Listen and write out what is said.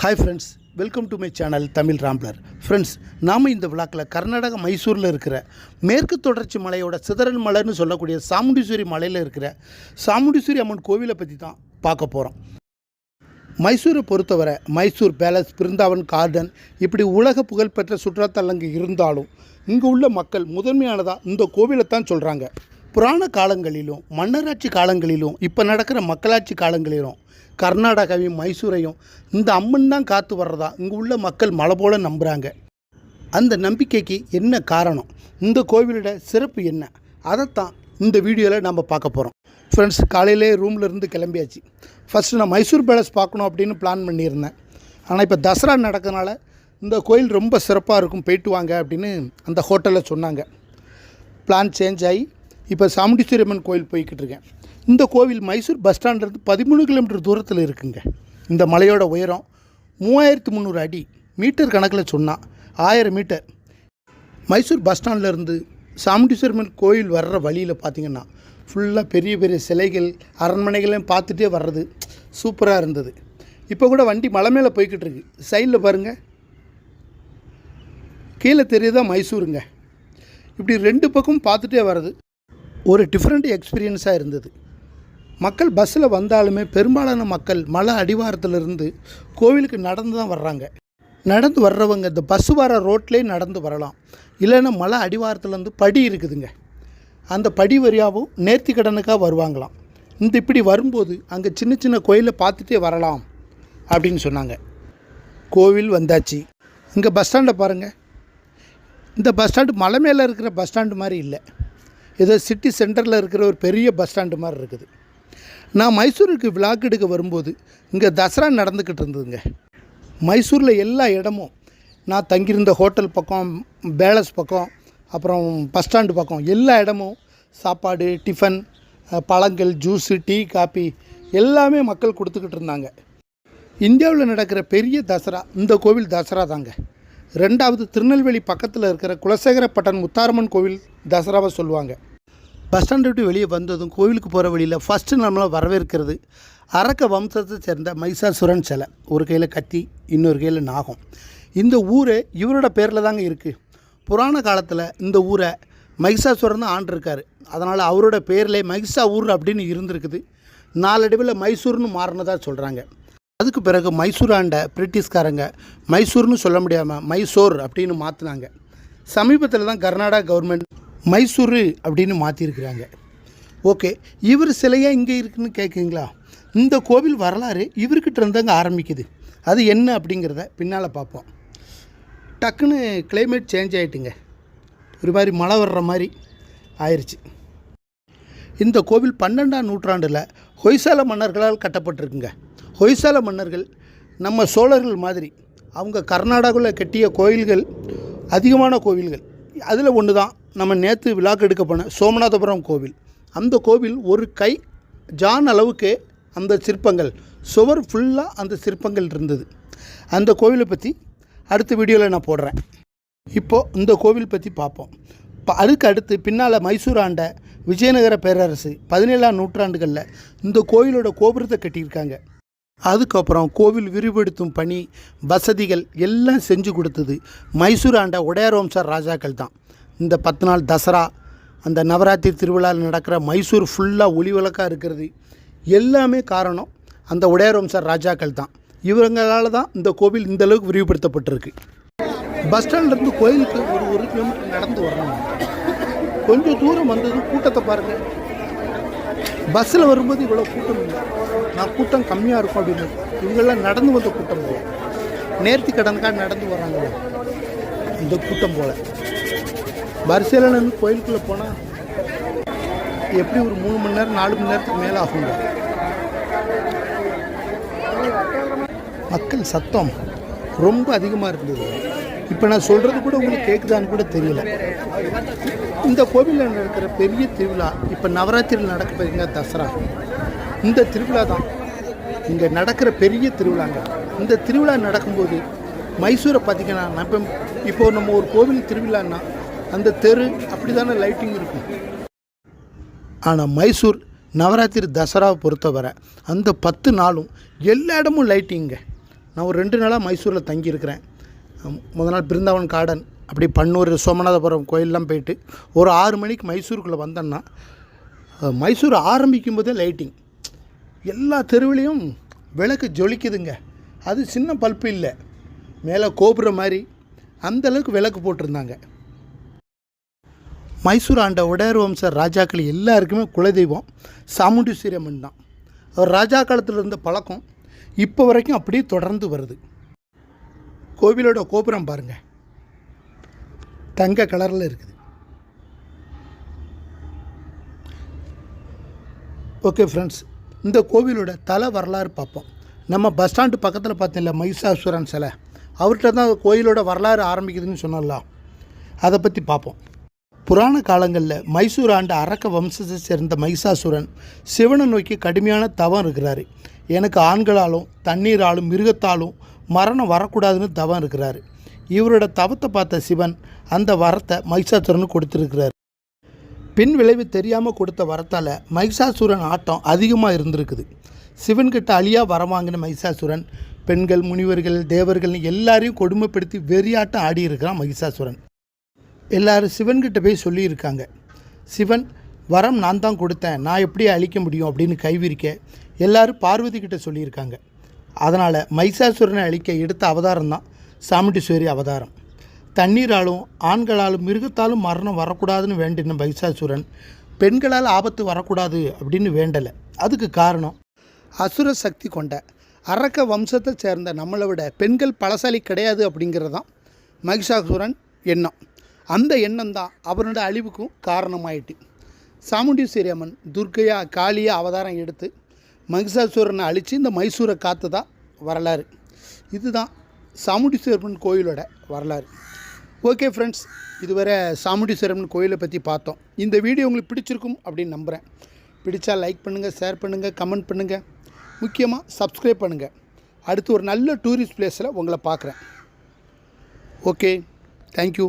Hi friends, welcome to my channel Tamil rambler. Friends, நாம் இந்த விழாக்கில் கர்நாடகா மைசூரில் இருக்கிற மேற்கு தொடர்ச்சி மலையோட சிதறல் மலைன்னு சொல்லக்கூடிய சாமுண்டீஸ்வரி மலையில் இருக்கிற சாமுண்டீஸ்வரி அம்மன் கோவிலை பற்றி தான் பார்க்க போகிறோம். மைசூரை பொறுத்தவரை மைசூர் பேலஸ், பிருந்தாவன் கார்டன் இப்படி உலக புகழ்பெற்ற சுற்றுலாத்தலங்கள் இருந்தாலும் இங்கே உள்ள மக்கள் முதன்மையானதாக இந்த கோவிலை தான் சொல்கிறாங்க. புராண காலங்களிலும் மன்னராட்சி காலங்களிலும் இப்போ நடக்கிற மக்களாட்சி காலங்களிலும் கர்நாடகாவையும் மைசூரையும் இந்த அம்மன் தான் காத்து வர்றதா இங்கே உள்ள மக்கள் மலை போல நம்புகிறாங்க. அந்த நம்பிக்கைக்கு என்ன காரணம், இந்த கோவிலோட சிறப்பு என்ன, அதைத்தான் இந்த வீடியோவில் நம்ம பார்க்க போகிறோம். ஃப்ரெண்ட்ஸ், காலையிலே ரூமில் இருந்து கிளம்பியாச்சு. ஃபஸ்ட்டு நான் மைசூர் பேலஸ் பார்க்கணும் அப்படின்னு பிளான் பண்ணியிருந்தேன். ஆனால் இப்போ தசரா நடக்கிறதுனால இந்த கோயில் ரொம்ப சிறப்பாக இருக்கும், போயிட்டு வாங்க அப்படின்னு அந்த ஹோட்டலில் சொன்னாங்க. பிளான் சேஞ்ச் ஆகி இப்போ சாமுண்டீஸ்வரி அம்மன் கோயில் போய்கிட்டு இருக்கேன். இந்த கோவில் மைசூர் பஸ் ஸ்டாண்ட்லேருந்து 13 கிலோமீட்டர் தூரத்தில் இருக்குங்க. இந்த மலையோட உயரம் 3300 அடி, மீட்டர் கணக்கில் சொன்னால் 1000 மீட்டர். மைசூர் பஸ் ஸ்டாண்ட்லேருந்து சாமுண்டீஸ்வரி அம்மன் கோயில் வர்ற வழியில் பார்த்திங்கன்னா ஃபுல்லாக பெரிய பெரிய சிலைகள், அரண்மனைகளையும் பார்த்துட்டே வர்றது சூப்பராக இருந்தது. இப்போ கூட வண்டி மலை மேலே போய்கிட்டு இருக்கு. சைடில் பாருங்கள், கீழே தெரியுதா மைசூருங்க. இப்படி ரெண்டு பக்கம் பார்த்துட்டே வர்றது ஒரு டிஃப்ரெண்ட் எக்ஸ்பீரியன்ஸாக இருந்தது. மக்கள் பஸ்ஸில் வந்தாலுமே பெரும்பாலான மக்கள் மலை அடிவாரத்திலிருந்து கோவிலுக்கு நடந்து தான் வர்றாங்க. நடந்து வர்றவங்க இந்த பஸ் வர ரோட்லேயே நடந்து வரலாம், இல்லைன்னா மலை அடிவாரத்துலேருந்து படி இருக்குதுங்க, அந்த படி வழியாகவும் நேர்த்தி கடனுக்காக வருவாங்களாம். இந்த இப்படி வரும்போது அங்கே சின்ன சின்ன கோயிலை பார்த்துட்டே வரலாம் அப்படின்னு சொன்னாங்க. கோவில் வந்தாச்சு. இங்கே பஸ் ஸ்டாண்டை பாருங்கள். இந்த பஸ் ஸ்டாண்டு மலை மேலே இருக்கிற பஸ் ஸ்டாண்டு மாதிரி இல்லை, ஏதோ சிட்டி சென்டரில் இருக்கிற ஒரு பெரிய பஸ் ஸ்டாண்டு மாதிரி இருக்குது. நான் மைசூருக்கு விளாக் எடுக்க வரும்போது இங்கே தசரா நடந்துக்கிட்டு இருந்ததுங்க. மைசூரில் எல்லா இடமும், நான் தங்கியிருந்த ஹோட்டல் பக்கம், பேலஸ் பக்கம், அப்புறம் பஸ் ஸ்டாண்டு பக்கம், எல்லா இடமும் சாப்பாடு, டிஃபன், பழங்கள், ஜூஸு, டீ, காப்பி எல்லாமே மக்கள் கொடுத்துக்கிட்டு இருந்தாங்க. இந்தியாவில் நடக்கிற பெரிய தசரா இந்த கோவில் தசரா தாங்க. ரெண்டாவது திருநெல்வேலி பக்கத்தில் இருக்கிற குலசேகரப்பட்டன் முத்தாரம்மன் கோவில் தசராவை சொல்லுவாங்க. பஸ் ஸ்டாண்டை விட்டு வெளியே வந்ததும் கோவிலுக்கு போகிற வழியில் ஃபஸ்ட்டு நம்மளை வரவேற்கிறது அரக்க வம்சத்தை சேர்ந்த மைசாசுரன் சிலை. ஒரு கையில் கத்தி, இன்னொரு கையில் நாகம். இந்த ஊரே இவரோட பேரில் தாங்க இருக்குது. புராண காலத்தில் இந்த ஊரை மைசாசுரன் தான் ஆண்டிருக்கார். அதனால் அவரோட பேரில் மைசா ஊர் அப்படின்னு இருந்திருக்குது. நாளடைவில் மைசூர்னு மாறினதாக சொல்கிறாங்க. அதுக்கு பிறகு மைசூர் ஆண்ட பிரிட்டிஷ்காரங்க மைசூர்னு சொல்ல முடியாமல் மைசோர் அப்படின்னு மாற்றினாங்க. சமீபத்தில் தான் கர்நாடகா கவர்மெண்ட் மைசூரு அப்படின்னு மாற்றிருக்கிறாங்க. ஓகே, இவர் சிலையாக இங்கே இருக்குதுன்னு கேட்குங்களா? இந்த கோவில் வரலாறு இவர்கிட்ட இருந்தாங்க ஆரம்பிக்குது. அது என்ன அப்படிங்கிறத பின்னால் பார்ப்போம். டக்குன்னு கிளைமேட் சேஞ்ச் ஆகிட்டுங்க, ஒரு மாதிரி மழை வர்ற மாதிரி ஆயிடுச்சு. இந்த கோவில் 12ஆம் நூற்றாண்டில் ஹொய்சால மன்னர்களால் கட்டப்பட்டிருக்குங்க. ஹொய்சால மன்னர்கள் நம்ம சோழர்கள் மாதிரி அவங்க கர்நாடகாவில் கட்டிய கோயில்கள் அதிகமான கோவில்கள். அதில் ஒன்று தான் நம்ம நேற்று விழாக்கு எடுக்க போன சோமநாதபுரம் கோவில். அந்த கோவில் ஒரு கை ஜான் அளவுக்கு அந்த சிற்பங்கள், சுவர் ஃபுல்லாக அந்த சிற்பங்கள் இருந்தது. அந்த கோவிலை பற்றி அடுத்த வீடியோவில் நான் போடுறேன். இப்போது இந்த கோவில் பற்றி பார்ப்போம். அதுக்கு அடுத்து பின்னால் மைசூர் ஆண்ட விஜயநகர பேரரசு 17ஆம் நூற்றாண்டுகளில் இந்த கோவிலோட கோபுரத்தை கட்டியிருக்காங்க. அதுக்கப்புறம் கோவில் விரிவுபடுத்தும் பணி, வசதிகள் எல்லாம் செஞ்சு கொடுத்தது மைசூர் ஆண்ட உடையார் வம்ச ராஜாக்கள் தான். இந்த 10 நாள் தசரா, அந்த நவராத்திரி திருவிழாவில் நடக்கிற மைசூர் ஃபுல்லாக ஒளிவிளக்காக இருக்கிறது எல்லாமே காரணம் அந்த உடையார் வம்ச ராஜாக்கள் தான். இவங்களால் தான் இந்த கோவில் இந்தளவுக்கு விரிவுபடுத்தப்பட்டிருக்கு. பஸ் ஸ்டாண்ட்லேருந்து கோயிலுக்கு ஒரு கிலோமீட்டர் நடந்து வரணும். கொஞ்சம் தூரம் வந்ததும் கூட்டத்தை பாருங்கள். பஸ்ஸில் வரும்போது இவ்வளோ கூட்டம் இல்லை, நான் கூட்டம் கம்மியாக இருக்கும் அப்படின்னு. இவங்கெல்லாம் நடந்து வந்த கூட்டம் போல், நேர்த்தி கடனுக்காக நடந்து வராங்க. இந்த கூட்டம் போல் வரிசையில் நின்று கோயிலுக்குள்ளே போனால் எப்படி ஒரு 3 மணி நேரம் 4 மணி நேரத்துக்கு மேலே ஆகுங்க. மக்கள் சத்தம் ரொம்ப அதிகமாக இருந்தது. இப்போ நான் சொல்கிறது கூட உங்களுக்கு கேட்குதான்னு கூட தெரியல. இந்த கோவிலில் நடக்கிற பெரிய திருவிழா இப்போ நவராத்திரியில் நடக்க போகிறீங்க தசரா. இந்த திருவிழா தான் இங்கே நடக்கிற பெரிய திருவிழாங்க. இந்த திருவிழா நடக்கும்போது மைசூரை பார்த்திங்கன்னா இப்போ நம்ம ஒரு கோவில் திருவிழான்னா அந்த தெரு அப்படி தானே லைட்டிங் இருக்கும். ஆனால் மைசூர் நவராத்திரி தசராவை பொறுத்தவரை அந்த 10 நாளும் எல்லா இடமும் லைட்டிங்க. நான் ஒரு 2 நாளாக மைசூரில் தங்கியிருக்கிறேன். முதல் நாள் பிருந்தாவன் கார்டன், அப்படி பன்னூர், சோமநாதபுரம் கோயிலெலாம் போயிட்டு ஒரு 6 மணிக்கு மைசூருக்குள்ளே வந்தோன்னா, மைசூர் ஆரம்பிக்கும் போதே லைட்டிங், எல்லா தெருவிலையும் விளக்கு ஜொலிக்குதுங்க. அது சின்ன பல்ப்பு இல்லை, மேலே கோபுரம் மாதிரி அந்தளவுக்கு விளக்கு போட்டிருந்தாங்க. மைசூர் ஆண்ட உடையார் வம்ச ராஜாக்கள் எல்லாருக்குமே குலதெய்வம் சாமுண்டீஸ்வரி அம்மன் தான். அவர் ராஜா காலத்தில் இருந்த பழக்கம் இப்போ வரைக்கும் அப்படியே தொடர்ந்து வருது. கோவிலோட கோபுரம் பாருங்கள், தங்க கலரில் இருக்குது. ஓகே ஃப்ரெண்ட்ஸ், இந்த கோவிலோட தல வரலாறு பார்ப்போம். நம்ம பஸ் ஸ்டாண்டு பக்கத்தில் பார்த்தீங்களா மகிஷாசுரன் சிலை, அவர்கிட்ட தான் கோயிலோட வரலாறு ஆரம்பிக்குதுன்னு சொன்னலாம். அதை பற்றி பார்ப்போம். புராண காலங்களில் மைசூர் ஆண்ட அரக்க வம்சத்தை சேர்ந்த மகிஷாசுரன் சிவனை நோக்கி கடுமையான தவம் இருக்கிறாரு. எனக்கு ஆண்களாலும் தண்ணீராலும் மிருகத்தாலும் மரணம் வரக்கூடாதுன்னு தவம் இருக்கிறாரு. இவரோட தவத்தை பார்த்த சிவன் அந்த வரத்தை மகிஷாசுரனுக்கு கொடுத்துருக்கிறார். பின் விளைவு தெரியாமல் கொடுத்த வரத்தால் மகிஷாசுரன் ஆட்டம் அதிகமாக இருந்திருக்குது. சிவன்கிட்ட அழியாக வரவாங்கின மகிஷாசுரன் பெண்கள், முனிவர்கள், தேவர்கள்னு எல்லாரையும் கொடுமைப்படுத்தி வெறியாட்டம் ஆடி இருக்கிறான் மகிஷாசுரன். எல்லோரும் சிவன்கிட்ட போய் சொல்லியிருக்காங்க, சிவன் வரம் நான் தான் கொடுத்தேன், நான் எப்படி அழிக்க முடியும் அப்படின்னு கைவிரிக்க எல்லோரும் பார்வதி கிட்ட சொல்லியிருக்காங்க. அதனால் மகிஷாசுரனை அழிக்க எடுத்த அவதாரம் தான் சாமுண்டீஸ்வரி அவதாரம். தண்ணீராலும் ஆண்களாலும் மிருகத்தாலும் மரணம் வரக்கூடாதுன்னு வேண்டின மகிஷாசுரன் பெண்களால் ஆபத்து வரக்கூடாது அப்படின்னு வேண்டலை. அதுக்கு காரணம் அசுர சக்தி கொண்ட அரக்க வம்சத்தை சேர்ந்த நம்மளை விட பெண்கள் பலசாலி கிடையாது அப்படிங்கிறது தான் மகிஷாசுரன் எண்ணம். அந்த எண்ணம் தான் அவனோட அழிவுக்கும் காரணமாயிட்டு. சாமுண்டீஸ்வரி அம்மன் துர்க்கையா காளியா அவதாரம் எடுத்து மகிஷாசுரனை அழித்து இந்த மைசூரை காத்து தான் வரலாறு. இதுதான் சாமுண்டீஸ்வரி அம்மன் கோயிலோட வரலாறு. ஓகே ஃப்ரெண்ட்ஸ், இதுவரை சாமுண்டீஸ்வரி அம்மன் கோயிலை பற்றி பார்த்தோம். இந்த வீடியோ உங்களுக்கு பிடிச்சிருக்கும் அப்படின்னு நம்புகிறேன். பிடிச்சா லைக் பண்ணுங்கள், ஷேர் பண்ணுங்கள், கமெண்ட் பண்ணுங்கள், முக்கியமாக சப்ஸ்கிரைப் பண்ணுங்கள். அடுத்து ஒரு நல்ல டூரிஸ்ட் பிளேஸில் உங்களை பார்க்குறேன். Okay, thank you.